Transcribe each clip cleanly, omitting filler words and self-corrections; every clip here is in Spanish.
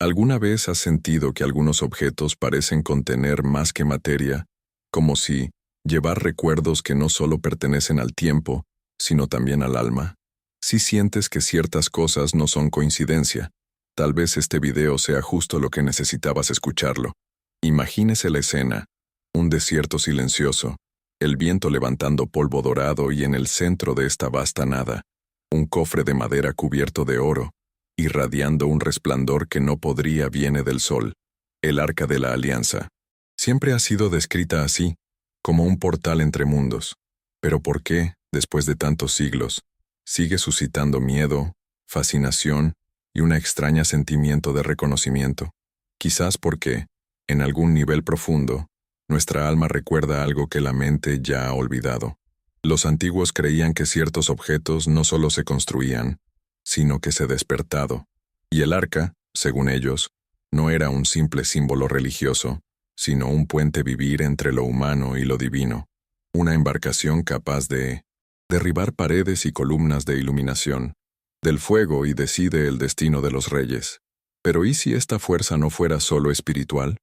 ¿Alguna vez has sentido que algunos objetos parecen contener más que materia, como si llevar recuerdos que no solo pertenecen al tiempo, sino también al alma? Si sientes que ciertas cosas no son coincidencia, tal vez este video sea justo lo que necesitabas escucharlo. Imagínese la escena, un desierto silencioso, el viento levantando polvo dorado y en el centro de esta vasta nada, un cofre de madera cubierto de oro, irradiando un resplandor que no podría viene del sol, el Arca de la Alianza. Siempre ha sido descrita así, como un portal entre mundos. Pero ¿por qué, después de tantos siglos, sigue suscitando miedo, fascinación y un extraño sentimiento de reconocimiento? Quizás porque, en algún nivel profundo, nuestra alma recuerda algo que la mente ya ha olvidado. Los antiguos creían que ciertos objetos no solo se construían, sino que se despertado. Y el arca, según ellos, no era un simple símbolo religioso, sino un puente vivir entre lo humano y lo divino, una embarcación capaz de derribar paredes y columnas de iluminación, del fuego y decide el destino de los reyes. Pero ¿y si esta fuerza no fuera solo espiritual?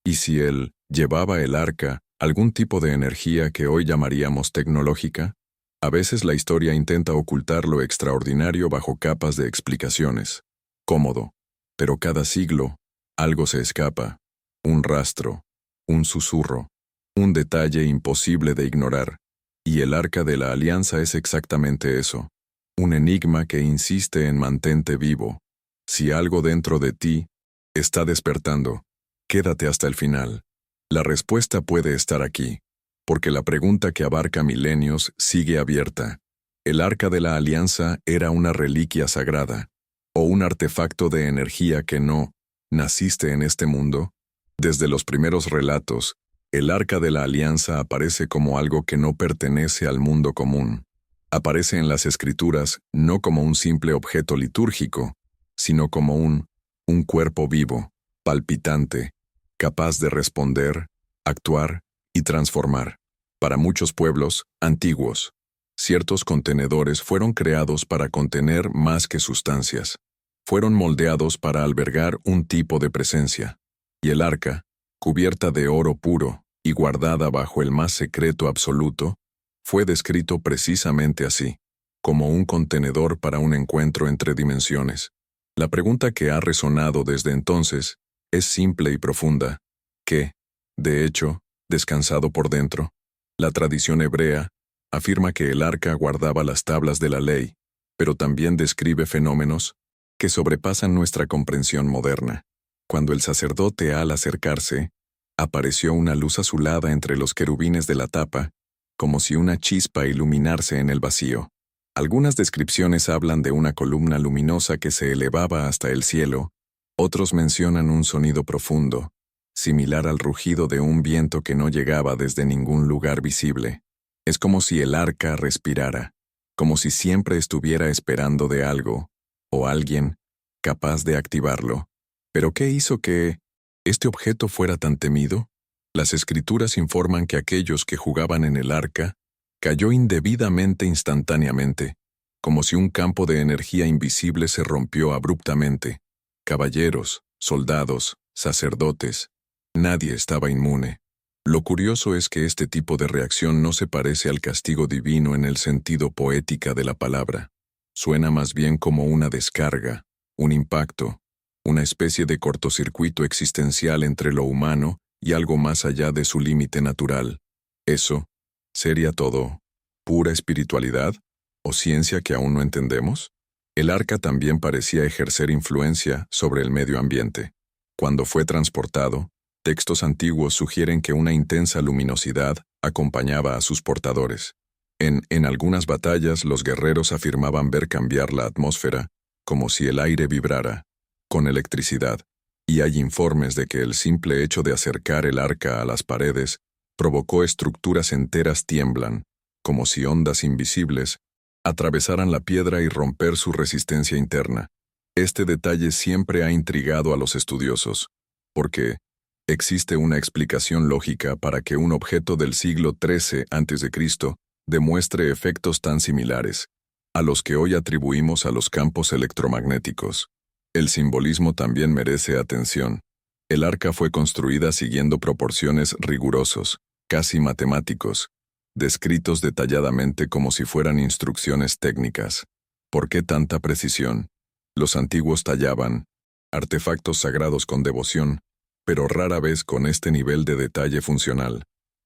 ¿Y si él llevaba el arca algún tipo de energía que hoy llamaríamos tecnológica? A veces la historia intenta ocultar lo extraordinario bajo capas de explicaciones. Cómodo, pero cada siglo, algo se escapa, un rastro, un susurro, un detalle imposible de ignorar. Y el Arca de la Alianza es exactamente eso, un enigma que insiste en mantente vivo. Si algo dentro de ti está despertando, quédate hasta el final. La respuesta puede estar aquí, porque la pregunta que abarca milenios sigue abierta. ¿El Arca de la Alianza era una reliquia sagrada, o un artefacto de energía que no naciste en este mundo? Desde los primeros relatos, el Arca de la Alianza aparece como algo que no pertenece al mundo común. Aparece en las Escrituras no como un simple objeto litúrgico, sino como un cuerpo vivo, palpitante, capaz de responder, actuar y transformar. Para muchos pueblos antiguos, ciertos contenedores fueron creados para contener más que sustancias. Fueron moldeados para albergar un tipo de presencia. Y el arca, cubierta de oro puro y guardada bajo el más secreto absoluto, fue descrito precisamente así, como un contenedor para un encuentro entre dimensiones. La pregunta que ha resonado desde entonces es simple y profunda. ¿Qué, de hecho, descansado por dentro? La tradición hebrea afirma que el arca guardaba las tablas de la ley, pero también describe fenómenos que sobrepasan nuestra comprensión moderna. Cuando el sacerdote al acercarse, apareció una luz azulada entre los querubines de la tapa, como si una chispa iluminarse en el vacío. Algunas descripciones hablan de una columna luminosa que se elevaba hasta el cielo, otros mencionan un sonido profundo, similar al rugido de un viento que no llegaba desde ningún lugar visible. Es como si el arca respirara, como si siempre estuviera esperando de algo, o alguien, capaz de activarlo. ¿Pero qué hizo que este objeto fuera tan temido? Las Escrituras informan que aquellos que jugaban en el arca cayó indebidamente instantáneamente, como si un campo de energía invisible se rompió abruptamente. Caballeros, soldados, sacerdotes, nadie estaba inmune. Lo curioso es que este tipo de reacción no se parece al castigo divino en el sentido poética de la palabra. Suena más bien como una descarga, un impacto, una especie de cortocircuito existencial entre lo humano y algo más allá de su límite natural. ¿Eso sería todo pura espiritualidad o ciencia que aún no entendemos? El arca también parecía ejercer influencia sobre el medio ambiente. Cuando fue transportado, textos antiguos sugieren que una intensa luminosidad acompañaba a sus portadores. En algunas batallas los guerreros afirmaban ver cambiar la atmósfera, como si el aire vibrara, con electricidad, y hay informes de que el simple hecho de acercar el arca a las paredes provocó estructuras enteras tiemblan, como si ondas invisibles atravesaran la piedra y romper su resistencia interna. Este detalle siempre ha intrigado a los estudiosos, porque existe una explicación lógica para que un objeto del siglo XIII a.C. demuestre efectos tan similares a los que hoy atribuimos a los campos electromagnéticos. El simbolismo también merece atención. El arca fue construida siguiendo proporciones rigurosos, casi matemáticos, descritos detalladamente como si fueran instrucciones técnicas. ¿Por qué tanta precisión? Los antiguos tallaban artefactos sagrados con devoción, pero rara vez con este nivel de detalle funcional.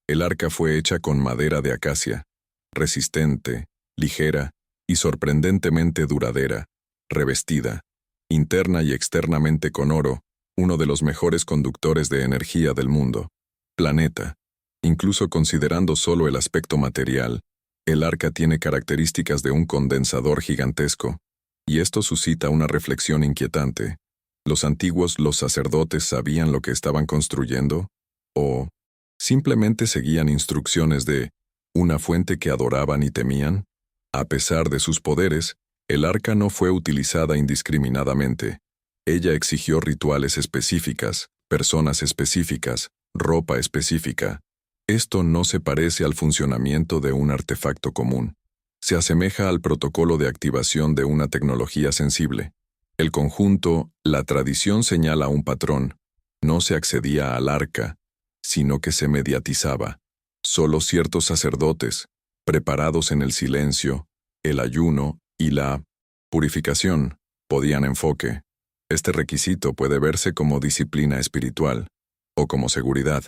El arca fue hecha con madera de acacia, resistente, ligera y sorprendentemente duradera, revestida, interna y externamente con oro, uno de los mejores conductores de energía del mundo. Planeta. Incluso considerando solo el aspecto material, el arca tiene características de un condensador gigantesco, y esto suscita una reflexión inquietante. ¿Los sacerdotes sabían lo que estaban construyendo? ¿O simplemente seguían instrucciones de una fuente que adoraban y temían? A pesar de sus poderes, el arca no fue utilizada indiscriminadamente. Ella exigió rituales específicas, personas específicas, ropa específica. Esto no se parece al funcionamiento de un artefacto común. Se asemeja al protocolo de activación de una tecnología sensible. El conjunto, la tradición señala un patrón. No se accedía al arca, sino que se mediatizaba. Solo ciertos sacerdotes, preparados en el silencio, el ayuno y la purificación, podían enfoque. Este requisito puede verse como disciplina espiritual o como seguridad,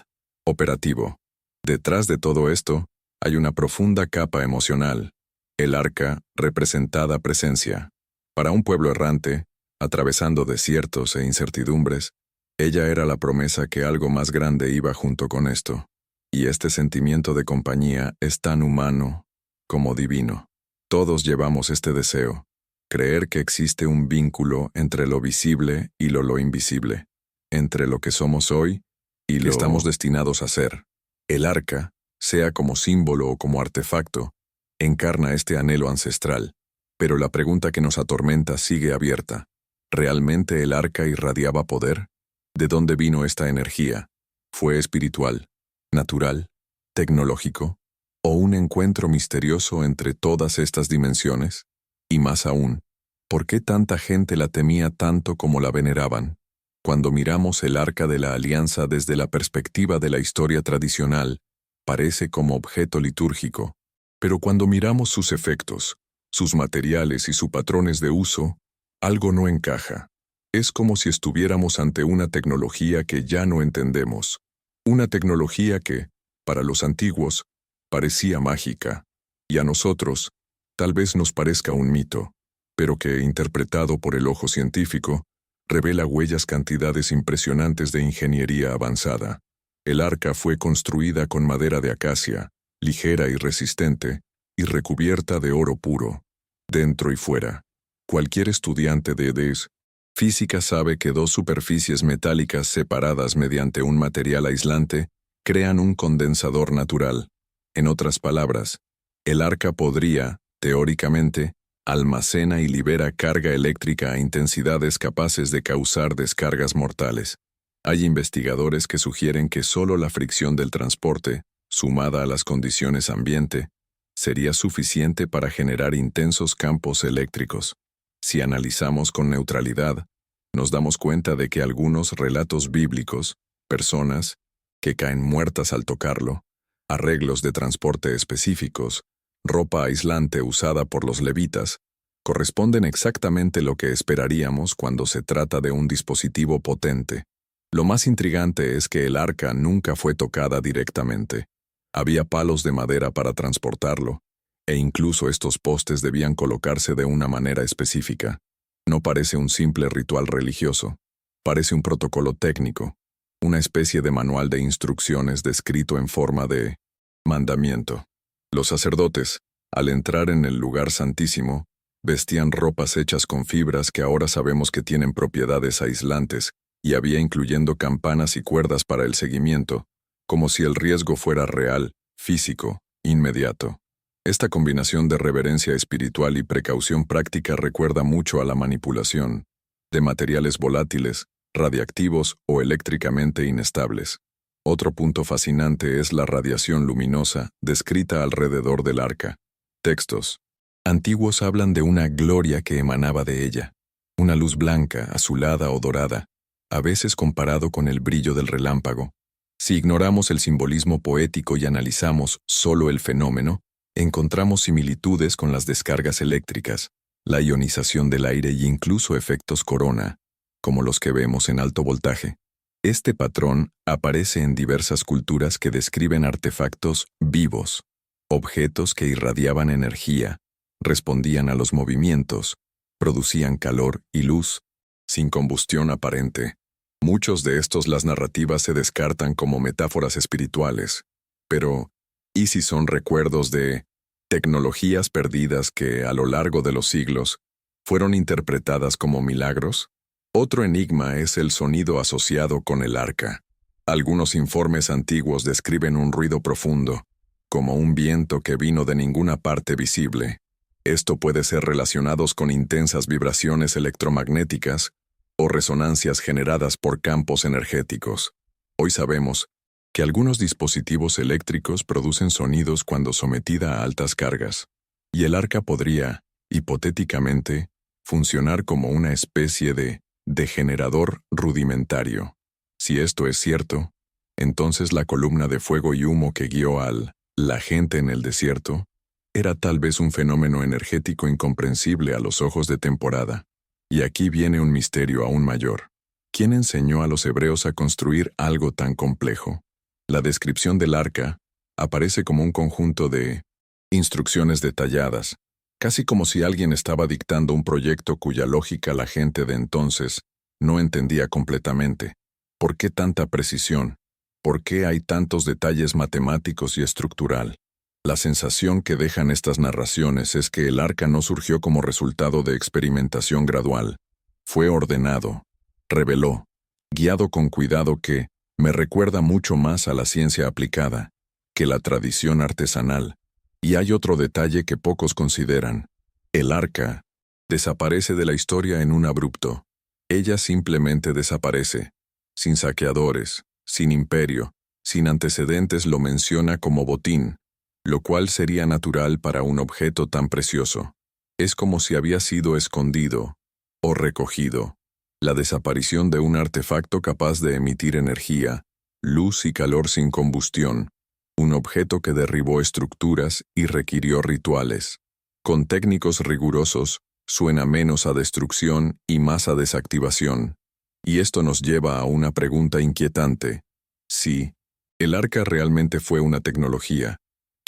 operativo. Detrás de todo esto, hay una profunda capa emocional. El arca, representada presencia. Para un pueblo errante, atravesando desiertos e incertidumbres, ella era la promesa que algo más grande iba junto con esto. Y este sentimiento de compañía es tan humano como divino. Todos llevamos este deseo, creer que existe un vínculo entre lo visible y lo invisible, entre lo que somos hoy y lo que estamos destinados a ser. El arca, sea como símbolo o como artefacto, encarna este anhelo ancestral, pero la pregunta que nos atormenta sigue abierta. ¿Realmente el arca irradiaba poder? ¿De dónde vino esta energía? ¿Fue espiritual, natural, tecnológico, o un encuentro misterioso entre todas estas dimensiones? Y más aún, ¿por qué tanta gente la temía tanto como la veneraban? Cuando miramos el Arca de la Alianza desde la perspectiva de la historia tradicional, parece como objeto litúrgico, pero cuando miramos sus efectos, sus materiales y sus patrones de uso, algo no encaja. Es como si estuviéramos ante una tecnología que ya no entendemos, una tecnología que, para los antiguos, parecía mágica, y a nosotros, tal vez nos parezca un mito, pero que, interpretado por el ojo científico, revela huellas cantidades impresionantes de ingeniería avanzada. El arca fue construida con madera de acacia, ligera y resistente, y recubierta de oro puro, dentro y fuera. Cualquier estudiante de física sabe que dos superficies metálicas separadas mediante un material aislante crean un condensador natural. En otras palabras, el arca podría, teóricamente, almacena y libera carga eléctrica a intensidades capaces de causar descargas mortales. Hay investigadores que sugieren que solo la fricción del transporte, sumada a las condiciones ambiente, sería suficiente para generar intensos campos eléctricos. Si analizamos con neutralidad, nos damos cuenta de que algunos relatos bíblicos, personas que caen muertas al tocarlo, arreglos de transporte específicos, ropa aislante usada por los levitas, corresponden exactamente lo que esperaríamos cuando se trata de un dispositivo potente. Lo más intrigante es que el arca nunca fue tocada directamente. Había palos de madera para transportarlo, e incluso estos postes debían colocarse de una manera específica. No parece un simple ritual religioso, parece un protocolo técnico, una especie de manual de instrucciones descrito en forma de mandamiento. Los sacerdotes, al entrar en el lugar santísimo, vestían ropas hechas con fibras que ahora sabemos que tienen propiedades aislantes, y había incluyendo campanas y cuerdas para el seguimiento, como si el riesgo fuera real, físico, inmediato. Esta combinación de reverencia espiritual y precaución práctica recuerda mucho a la manipulación de materiales volátiles, radiactivos o eléctricamente inestables. Otro punto fascinante es la radiación luminosa descrita alrededor del arca. Textos antiguos hablan de una gloria que emanaba de ella. una luz blanca, azulada o dorada, a veces comparado con el brillo del relámpago. Si ignoramos el simbolismo poético y analizamos solo el fenómeno, encontramos similitudes con las descargas eléctricas, la ionización del aire y incluso efectos corona, como los que vemos en alto voltaje. Este patrón aparece en diversas culturas que describen artefactos vivos, objetos que irradiaban energía, respondían a los movimientos, producían calor y luz, sin combustión aparente. Muchos de estos las narrativas se descartan como metáforas espirituales, pero ¿y si son recuerdos de tecnologías perdidas que, a lo largo de los siglos, fueron interpretadas como milagros? Otro enigma es el sonido asociado con el arca. Algunos informes antiguos describen un ruido profundo, como un viento que vino de ninguna parte visible. Esto puede ser relacionado con intensas vibraciones electromagnéticas o resonancias generadas por campos energéticos. Hoy sabemos que algunos dispositivos eléctricos producen sonidos cuando sometida a altas cargas, y el arca podría, hipotéticamente, funcionar como una especie de generador rudimentario. Si esto es cierto, entonces la columna de fuego y humo que guió la gente en el desierto era tal vez un fenómeno energético incomprensible a los ojos de temporada. Y aquí viene un misterio aún mayor. ¿Quién enseñó a los hebreos a construir algo tan complejo? La descripción del arca aparece como un conjunto de instrucciones detalladas, casi como si alguien estaba dictando un proyecto cuya lógica la gente de entonces no entendía completamente. ¿Por qué tanta precisión? ¿Por qué hay tantos detalles matemáticos y estructural? La sensación que dejan estas narraciones es que el arca no surgió como resultado de experimentación gradual. Fue ordenado, reveló, guiado con cuidado que me recuerda mucho más a la ciencia aplicada que la tradición artesanal. Y hay otro detalle que pocos consideran. El arca desaparece de la historia en un abrupto. Ella simplemente desaparece, sin saqueadores, sin imperio, sin antecedentes. Lo menciona como botín, lo cual sería natural para un objeto tan precioso. Es como si había sido escondido o recogido. La desaparición de un artefacto capaz de emitir energía, luz y calor sin combustión. Un objeto que derribó estructuras y requirió rituales. Con técnicos rigurosos, suena menos a destrucción y más a desactivación. Y esto nos lleva a una pregunta inquietante. Si el arca realmente fue una tecnología,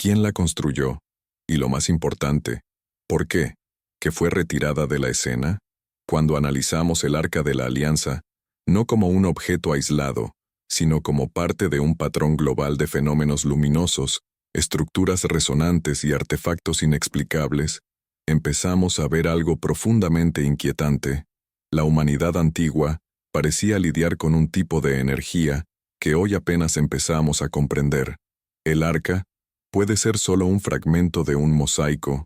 ¿quién la construyó? Y lo más importante, ¿por qué? ¿Que fue retirada de la escena? Cuando analizamos el Arca de la Alianza, no como un objeto aislado, sino como parte de un patrón global de fenómenos luminosos, estructuras resonantes y artefactos inexplicables, empezamos a ver algo profundamente inquietante. La humanidad antigua parecía lidiar con un tipo de energía que hoy apenas empezamos a comprender. El arca puede ser solo un fragmento de un mosaico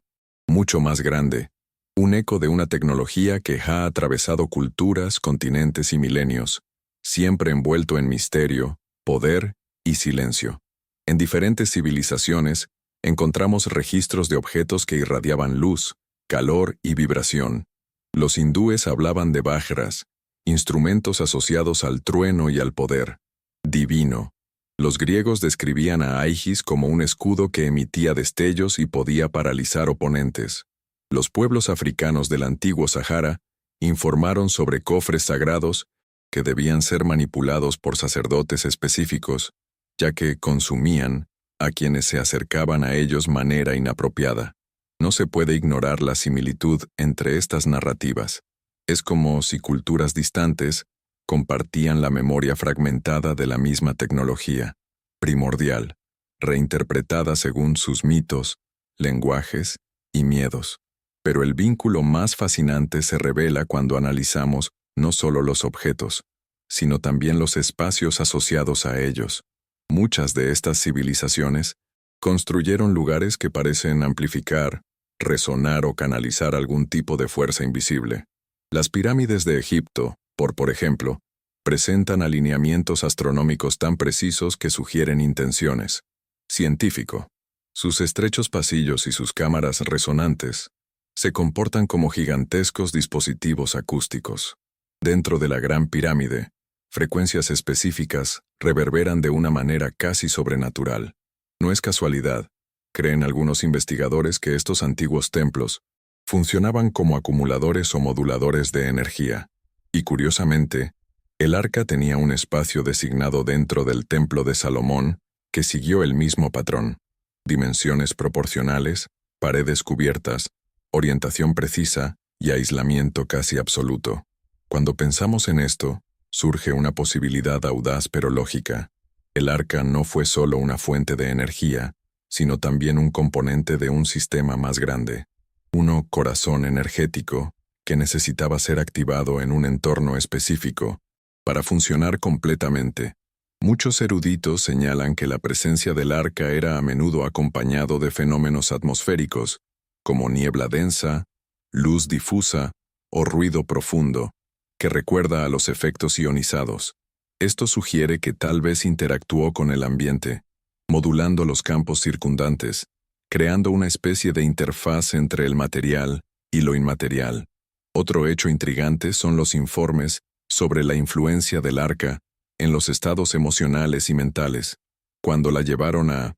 mucho más grande, un eco de una tecnología que ha atravesado culturas, continentes y milenios, siempre envuelto en misterio, poder y silencio. En diferentes civilizaciones encontramos registros de objetos que irradiaban luz, calor y vibración. Los hindúes hablaban de vajras, instrumentos asociados al trueno y al poder divino. Los griegos describían a Aigis como un escudo que emitía destellos y podía paralizar oponentes. Los pueblos africanos del antiguo Sahara informaron sobre cofres sagrados que debían ser manipulados por sacerdotes específicos, ya que consumían a quienes se acercaban a ellos de manera inapropiada. No se puede ignorar la similitud entre estas narrativas. Es como si culturas distantes compartían la memoria fragmentada de la misma tecnología, primordial, reinterpretada según sus mitos, lenguajes y miedos. Pero el vínculo más fascinante se revela cuando analizamos no solo los objetos, sino también los espacios asociados a ellos. Muchas de estas civilizaciones construyeron lugares que parecen amplificar, resonar o canalizar algún tipo de fuerza invisible. Las pirámides de Egipto, por ejemplo, presentan alineamientos astronómicos tan precisos que sugieren intenciones. Científico. Sus estrechos pasillos y sus cámaras resonantes Se comportan como gigantescos dispositivos acústicos. Dentro de la Gran Pirámide, frecuencias específicas reverberan de una manera casi sobrenatural. No es casualidad, creen algunos investigadores, que estos antiguos templos funcionaban como acumuladores o moduladores de energía. Y curiosamente, el arca tenía un espacio designado dentro del templo de Salomón que siguió el mismo patrón. Dimensiones proporcionales, paredes cubiertas, orientación precisa y aislamiento casi absoluto. Cuando pensamos en esto, surge una posibilidad audaz pero lógica. El arca no fue solo una fuente de energía, sino también un componente de un sistema más grande. Uno corazón energético que necesitaba ser activado en un entorno específico para funcionar completamente. Muchos eruditos señalan que la presencia del arca era a menudo acompañado de fenómenos atmosféricos, como niebla densa, luz difusa o ruido profundo, que recuerda a los efectos ionizados. Esto sugiere que tal vez interactuó con el ambiente, modulando los campos circundantes, creando una especie de interfaz entre el material y lo inmaterial. Otro hecho intrigante son los informes sobre la influencia del arca en los estados emocionales y mentales. Cuando la llevaron a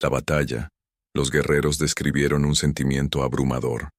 la batalla, los guerreros describieron un sentimiento abrumador,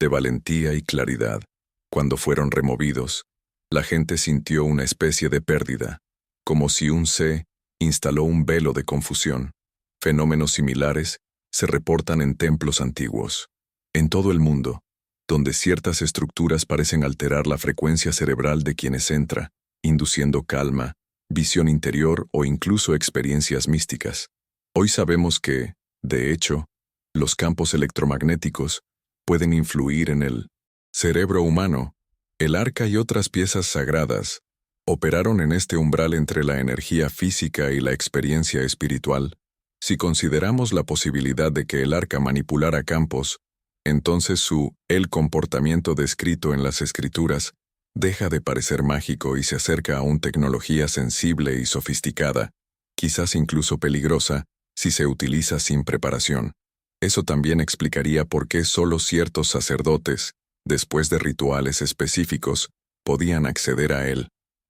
de valentía y claridad. Cuando fueron removidos, la gente sintió una especie de pérdida, como si se instaló un velo de confusión. Fenómenos similares se reportan en templos antiguos. En todo el mundo, donde ciertas estructuras parecen alterar la frecuencia cerebral de quienes entra, induciendo calma, visión interior o incluso experiencias místicas. Hoy sabemos que, de hecho, los campos electromagnéticos pueden influir en el cerebro humano. El arca y otras piezas sagradas operaron en este umbral entre la energía física y la experiencia espiritual. Si consideramos la posibilidad de que el arca manipulara campos, entonces el comportamiento descrito en las escrituras deja de parecer mágico y se acerca a una tecnología sensible y sofisticada, quizás incluso peligrosa, si se utiliza sin preparación. Eso también explicaría por qué solo ciertos sacerdotes, después de rituales específicos, podían acceder a él.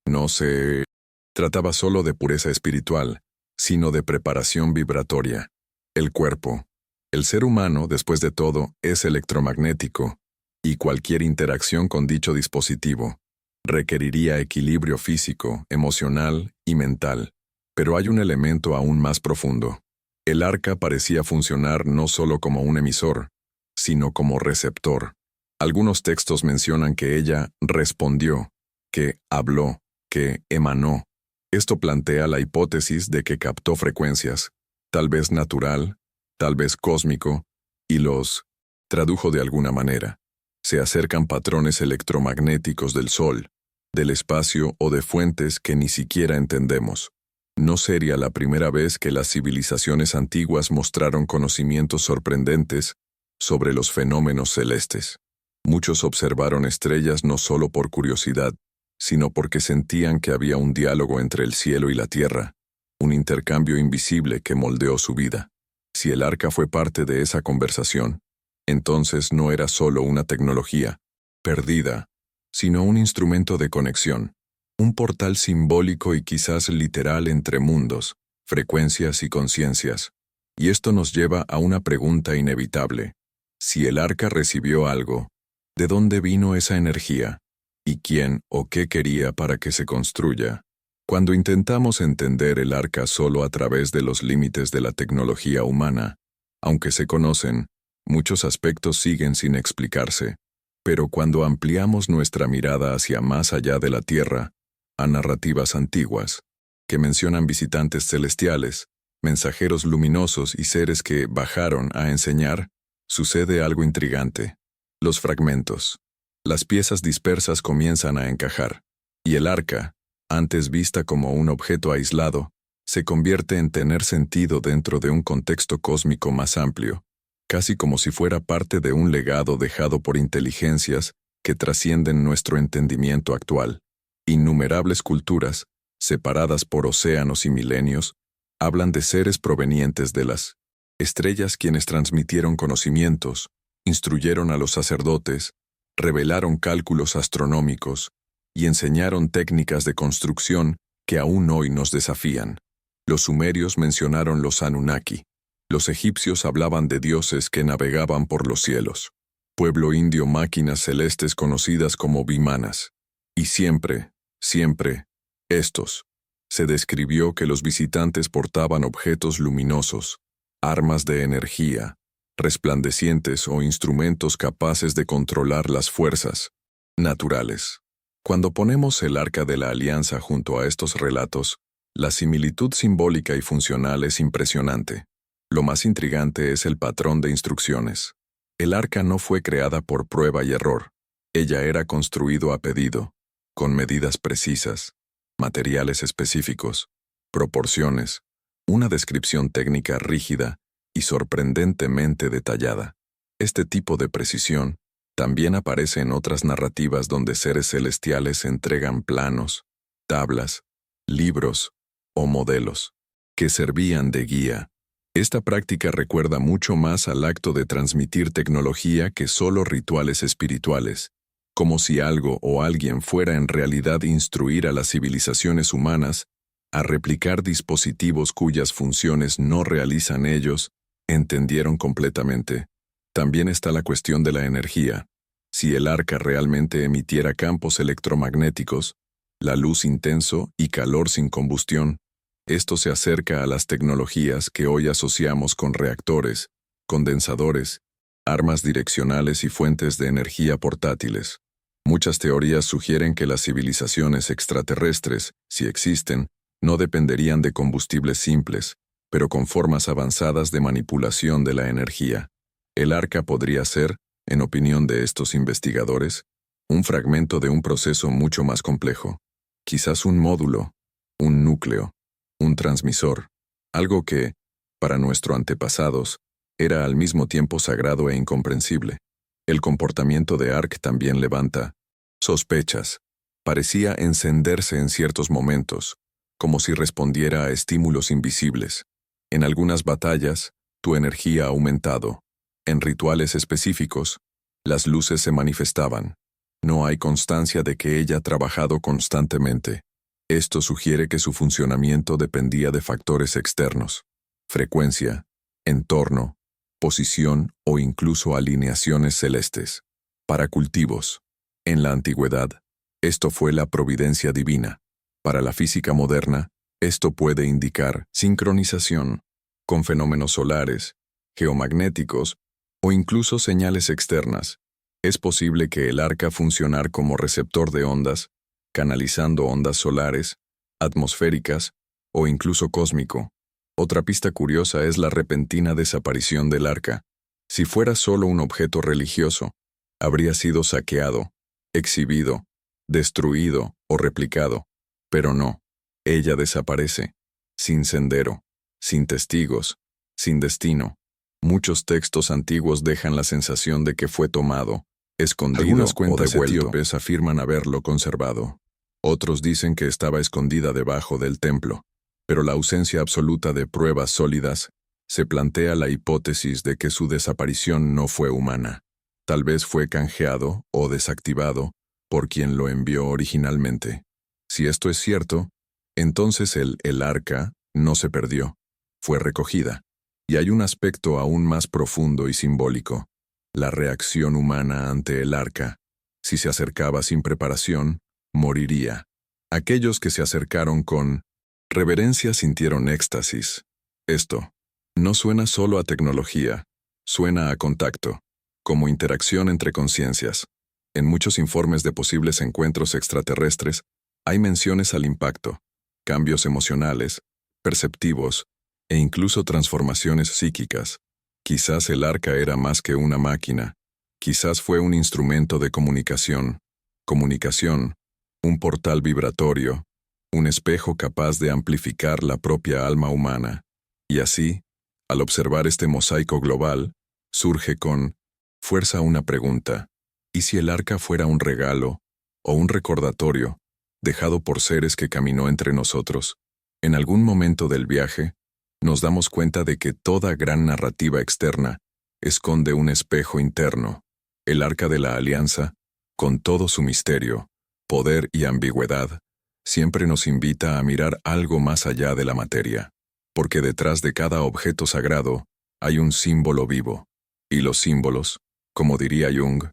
No se trataba solo de pureza espiritual, sino de preparación vibratoria. El cuerpo. El ser humano, después de todo, es electromagnético, y cualquier interacción con dicho dispositivo requeriría equilibrio físico, emocional y mental. Pero hay un elemento aún más profundo. El arca parecía funcionar no solo como un emisor, sino como receptor. Algunos textos mencionan que ella respondió, que habló, que emanó. Esto plantea la hipótesis de que captó frecuencias, tal vez natural, tal vez cósmico, y los tradujo de alguna manera. Se acercan patrones electromagnéticos del Sol, del espacio o de fuentes que ni siquiera entendemos. No sería la primera vez que las civilizaciones antiguas mostraron conocimientos sorprendentes sobre los fenómenos celestes. Muchos observaron estrellas no solo por curiosidad, sino porque sentían que había un diálogo entre el cielo y la tierra, un intercambio invisible que moldeó su vida. Si el arca fue parte de esa conversación, entonces no era solo una tecnología perdida, sino un instrumento de conexión, un portal simbólico y quizás literal entre mundos, frecuencias y conciencias. Y esto nos lleva a una pregunta inevitable. Si el arca recibió algo, ¿de dónde vino esa energía? ¿Y quién o qué quería para que se construya? Cuando intentamos entender el arca solo a través de los límites de la tecnología humana, aunque se conocen, muchos aspectos siguen sin explicarse. Pero cuando ampliamos nuestra mirada hacia más allá de la Tierra, a narrativas antiguas, que mencionan visitantes celestiales, mensajeros luminosos y seres que bajaron a enseñar, sucede algo intrigante. Los fragmentos. Las piezas dispersas comienzan a encajar, y el arca, antes vista como un objeto aislado, se convierte en tener sentido dentro de un contexto cósmico más amplio, casi como si fuera parte de un legado dejado por inteligencias que trascienden nuestro entendimiento actual. Innumerables culturas, separadas por océanos y milenios, hablan de seres provenientes de las estrellas quienes transmitieron conocimientos, Instruyeron a los sacerdotes, revelaron cálculos astronómicos y enseñaron técnicas de construcción que aún hoy nos desafían. Los sumerios mencionaron los Anunnaki. Los egipcios hablaban de dioses que navegaban por los cielos. Pueblo indio, máquinas celestes conocidas como vimanas. Y siempre, estos. Se describió que los visitantes portaban objetos luminosos, armas de energía, resplandecientes o instrumentos capaces de controlar las fuerzas naturales. Cuando ponemos el Arca de la Alianza junto a estos relatos, la similitud simbólica y funcional es impresionante. Lo más intrigante es el patrón de instrucciones. El Arca no fue creada por prueba y error. Ella era construido a pedido, con medidas precisas, materiales específicos, proporciones, una descripción técnica rígida y sorprendentemente detallada. Este tipo de precisión también aparece en otras narrativas donde seres celestiales entregan planos, tablas, libros o modelos que servían de guía. Esta práctica recuerda mucho más al acto de transmitir tecnología que solo rituales espirituales, como si algo o alguien fuera en realidad instruir a las civilizaciones humanas a replicar dispositivos cuyas funciones no realizan ellos, entendieron completamente. También está la cuestión de la energía. Si el arca realmente emitiera campos electromagnéticos, la luz intenso y calor sin combustión, esto se acerca a las tecnologías que hoy asociamos con reactores, condensadores, armas direccionales y fuentes de energía portátiles. Muchas teorías sugieren que las civilizaciones extraterrestres, si existen, no dependerían de combustibles simples, pero con formas avanzadas de manipulación de la energía. El arca podría ser, en opinión de estos investigadores, un fragmento de un proceso mucho más complejo. Quizás un módulo, un núcleo, un transmisor, algo que, para nuestros antepasados, era al mismo tiempo sagrado e incomprensible. El comportamiento de Ark también levanta sospechas. Parecía encenderse en ciertos momentos, como si respondiera a estímulos invisibles. En algunas batallas, tu energía ha aumentado. En rituales específicos, las luces se manifestaban. No hay constancia de que ella ha trabajado constantemente. Esto sugiere que su funcionamiento dependía de factores externos: frecuencia, entorno, posición o incluso alineaciones celestes. Para cultivos, en la antigüedad, esto fue la providencia divina. Para la física moderna, esto puede indicar sincronización con fenómenos solares, geomagnéticos o incluso señales externas. Es posible que el arca funcionara como receptor de ondas, canalizando ondas solares, atmosféricas o incluso cósmico. Otra pista curiosa es la repentina desaparición del arca. Si fuera solo un objeto religioso, habría sido saqueado, exhibido, destruido o replicado. Pero no, ella desaparece, sin sendero, sin testigos, sin destino. Muchos textos antiguos dejan la sensación de que fue tomado, escondido Algunas cuentas o devuelto. etíopes afirman haberlo conservado. Otros dicen que estaba escondida debajo del templo, pero la ausencia absoluta de pruebas sólidas se plantea la hipótesis de que su desaparición no fue humana. Tal vez fue canjeado o desactivado por quien lo envió originalmente. Si esto es cierto, entonces el arca no se perdió, fue recogida. Y hay un aspecto aún más profundo y simbólico: la reacción humana ante el arca. Si se acercaba sin preparación, moriría. Aquellos que se acercaron con reverencia sintieron éxtasis. Esto no suena solo a tecnología, suena a contacto, como interacción entre conciencias. En muchos informes de posibles encuentros extraterrestres, hay menciones al impacto, cambios emocionales, perceptivos, e incluso transformaciones psíquicas. Quizás el arca era más que una máquina. Quizás fue un instrumento de comunicación. Comunicación, un portal vibratorio, un espejo capaz de amplificar la propia alma humana. Y así, al observar este mosaico global, surge con fuerza una pregunta: ¿y si el arca fuera un regalo o un recordatorio dejado por seres que caminó entre nosotros? En algún momento del viaje, nos damos cuenta de que toda gran narrativa externa esconde un espejo interno, el Arca de la Alianza, con todo su misterio, poder y ambigüedad, siempre nos invita a mirar algo más allá de la materia, porque detrás de cada objeto sagrado hay un símbolo vivo, y los símbolos, como diría Jung,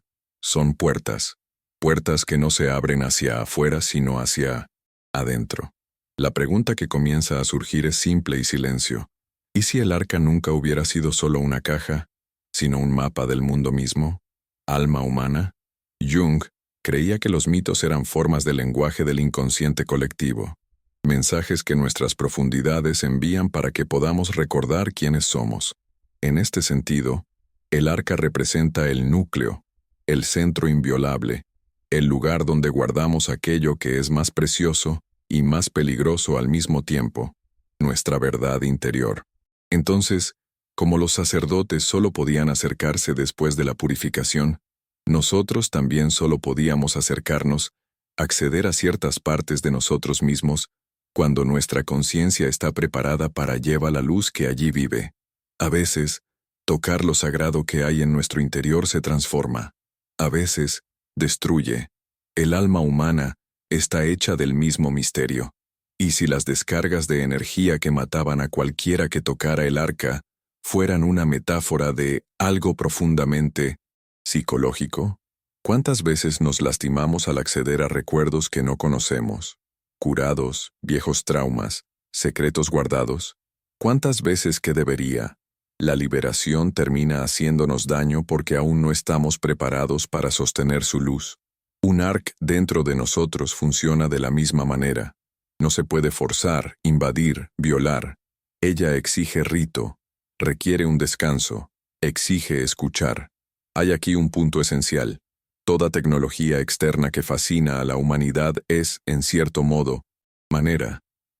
son puertas, puertas que no se abren hacia afuera sino hacia adentro. La pregunta que comienza a surgir es simple y silencio. ¿Y si el arca nunca hubiera sido solo una caja, sino un mapa del mundo mismo? ¿Alma humana? Jung creía que los mitos eran formas de lenguaje del inconsciente colectivo, mensajes que nuestras profundidades envían para que podamos recordar quiénes somos. En este sentido, el arca representa el núcleo, el centro inviolable, el lugar donde guardamos aquello que es más precioso y más peligroso al mismo tiempo, nuestra verdad interior. Entonces, como los sacerdotes solo podían acercarse después de la purificación, nosotros también solo podíamos acercarnos, acceder a ciertas partes de nosotros mismos, cuando nuestra conciencia está preparada para llevar la luz que allí vive. A veces, tocar lo sagrado que hay en nuestro interior se transforma. A veces, destruye. El alma humana está hecha del mismo misterio. Y si las descargas de energía que mataban a cualquiera que tocara el arca fueran una metáfora de algo profundamente psicológico, ¿cuántas veces nos lastimamos al acceder a recuerdos que no conocemos? Curados, viejos traumas, secretos guardados. ¿Cuántas veces que debería? La liberación termina haciéndonos daño porque aún no estamos preparados para sostener su luz. Un arca dentro de nosotros funciona de la misma manera. No se puede forzar, invadir, violar. Ella exige rito, requiere un descanso, exige escuchar. Hay aquí un punto esencial. Toda tecnología externa que fascina a la humanidad es, en cierto modo,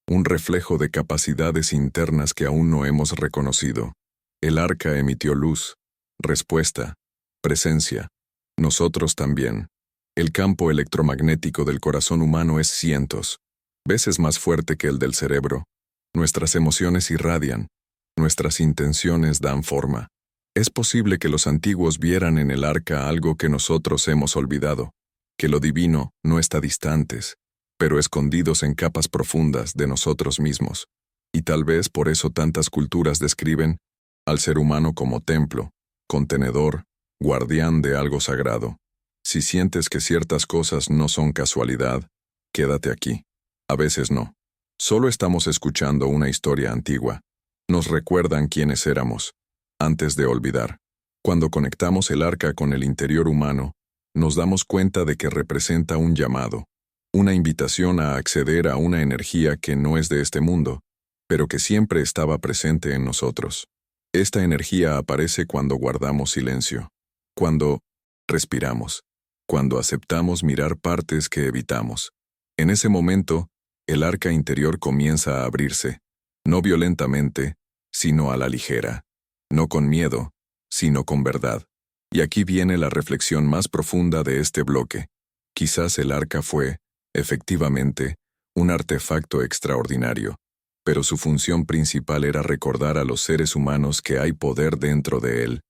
un reflejo de capacidades internas que aún no hemos reconocido. El arca emitió luz, respuesta, presencia. Nosotros también. El campo electromagnético del corazón humano es cientos veces más fuerte que el del cerebro. Nuestras emociones irradian, nuestras intenciones dan forma. Es posible que los antiguos vieran en el arca algo que nosotros hemos olvidado, que lo divino no está distantes, pero escondidos en capas profundas de nosotros mismos. Y tal vez por eso tantas culturas describen al ser humano como templo, contenedor, guardián de algo sagrado. Si sientes que ciertas cosas no son casualidad, quédate aquí. A veces no. Solo estamos escuchando una historia antigua. Nos recuerdan quiénes éramos, antes de olvidar. Cuando conectamos el arca con el interior humano, nos damos cuenta de que representa un llamado, una invitación a acceder a una energía que no es de este mundo, pero que siempre estaba presente en nosotros. Esta energía aparece cuando guardamos silencio, cuando respiramos, cuando aceptamos mirar partes que evitamos. En ese momento, el arca interior comienza a abrirse, no violentamente, sino a la ligera, no con miedo, sino con verdad. Y aquí viene la reflexión más profunda de este bloque. Quizás el arca fue, efectivamente, un artefacto extraordinario, pero su función principal era recordar a los seres humanos que hay poder dentro de él,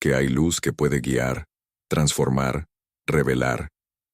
que hay luz que puede guiar, transformar, revelar,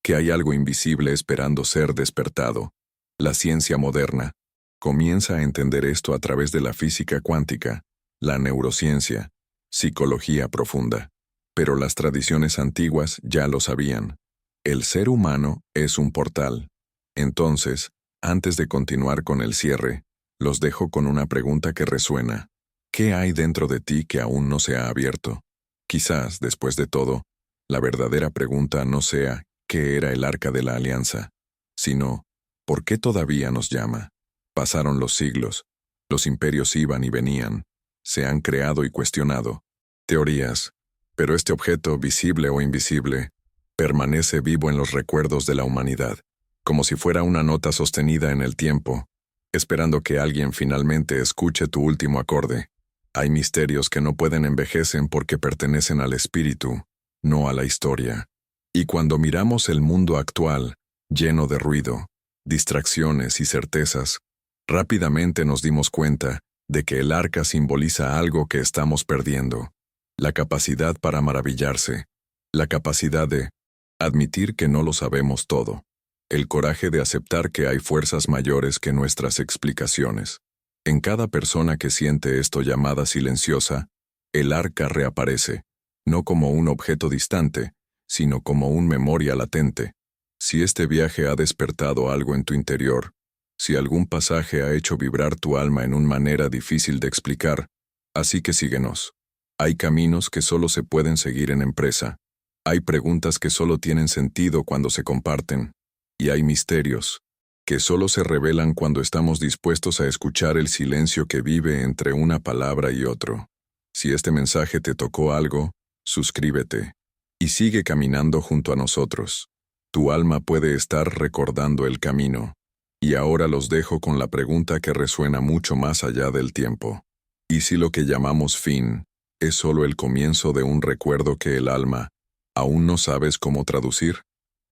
que hay algo invisible esperando ser despertado. La ciencia moderna comienza a entender esto a través de la física cuántica, la neurociencia, psicología profunda. Pero las tradiciones antiguas ya lo sabían. El ser humano es un portal. Entonces, antes de continuar con el cierre, los dejo con una pregunta que resuena. ¿Qué hay dentro de ti que aún no se ha abierto? Quizás, después de todo, la verdadera pregunta no sea ¿qué era el Arca de la Alianza?, sino ¿por qué todavía nos llama? Pasaron los siglos, los imperios iban y venían, se han creado y cuestionado teorías, pero este objeto, visible o invisible, permanece vivo en los recuerdos de la humanidad, como si fuera una nota sostenida en el tiempo, esperando que alguien finalmente escuche tu último acorde. Hay misterios que no pueden envejecer porque pertenecen al espíritu, no a la historia. Y cuando miramos el mundo actual, lleno de ruido, distracciones y certezas, rápidamente nos dimos cuenta de que el arca simboliza algo que estamos perdiendo. La capacidad para maravillarse. La capacidad de admitir que no lo sabemos todo. El coraje de aceptar que hay fuerzas mayores que nuestras explicaciones. En cada persona que siente esto llamada silenciosa, el arca reaparece, no como un objeto distante, sino como una memoria latente. Si este viaje ha despertado algo en tu interior, si algún pasaje ha hecho vibrar tu alma en una manera difícil de explicar, así que síguenos. Hay caminos que solo se pueden seguir en empresa. Hay preguntas que solo tienen sentido cuando se comparten. Y hay misterios que solo se revelan cuando estamos dispuestos a escuchar el silencio que vive entre una palabra y otro. Si este mensaje te tocó algo, suscríbete y sigue caminando junto a nosotros. Tu alma puede estar recordando el camino. Y ahora los dejo con la pregunta que resuena mucho más allá del tiempo. ¿Y si lo que llamamos fin es solo el comienzo de un recuerdo que el alma aún no sabes cómo traducir?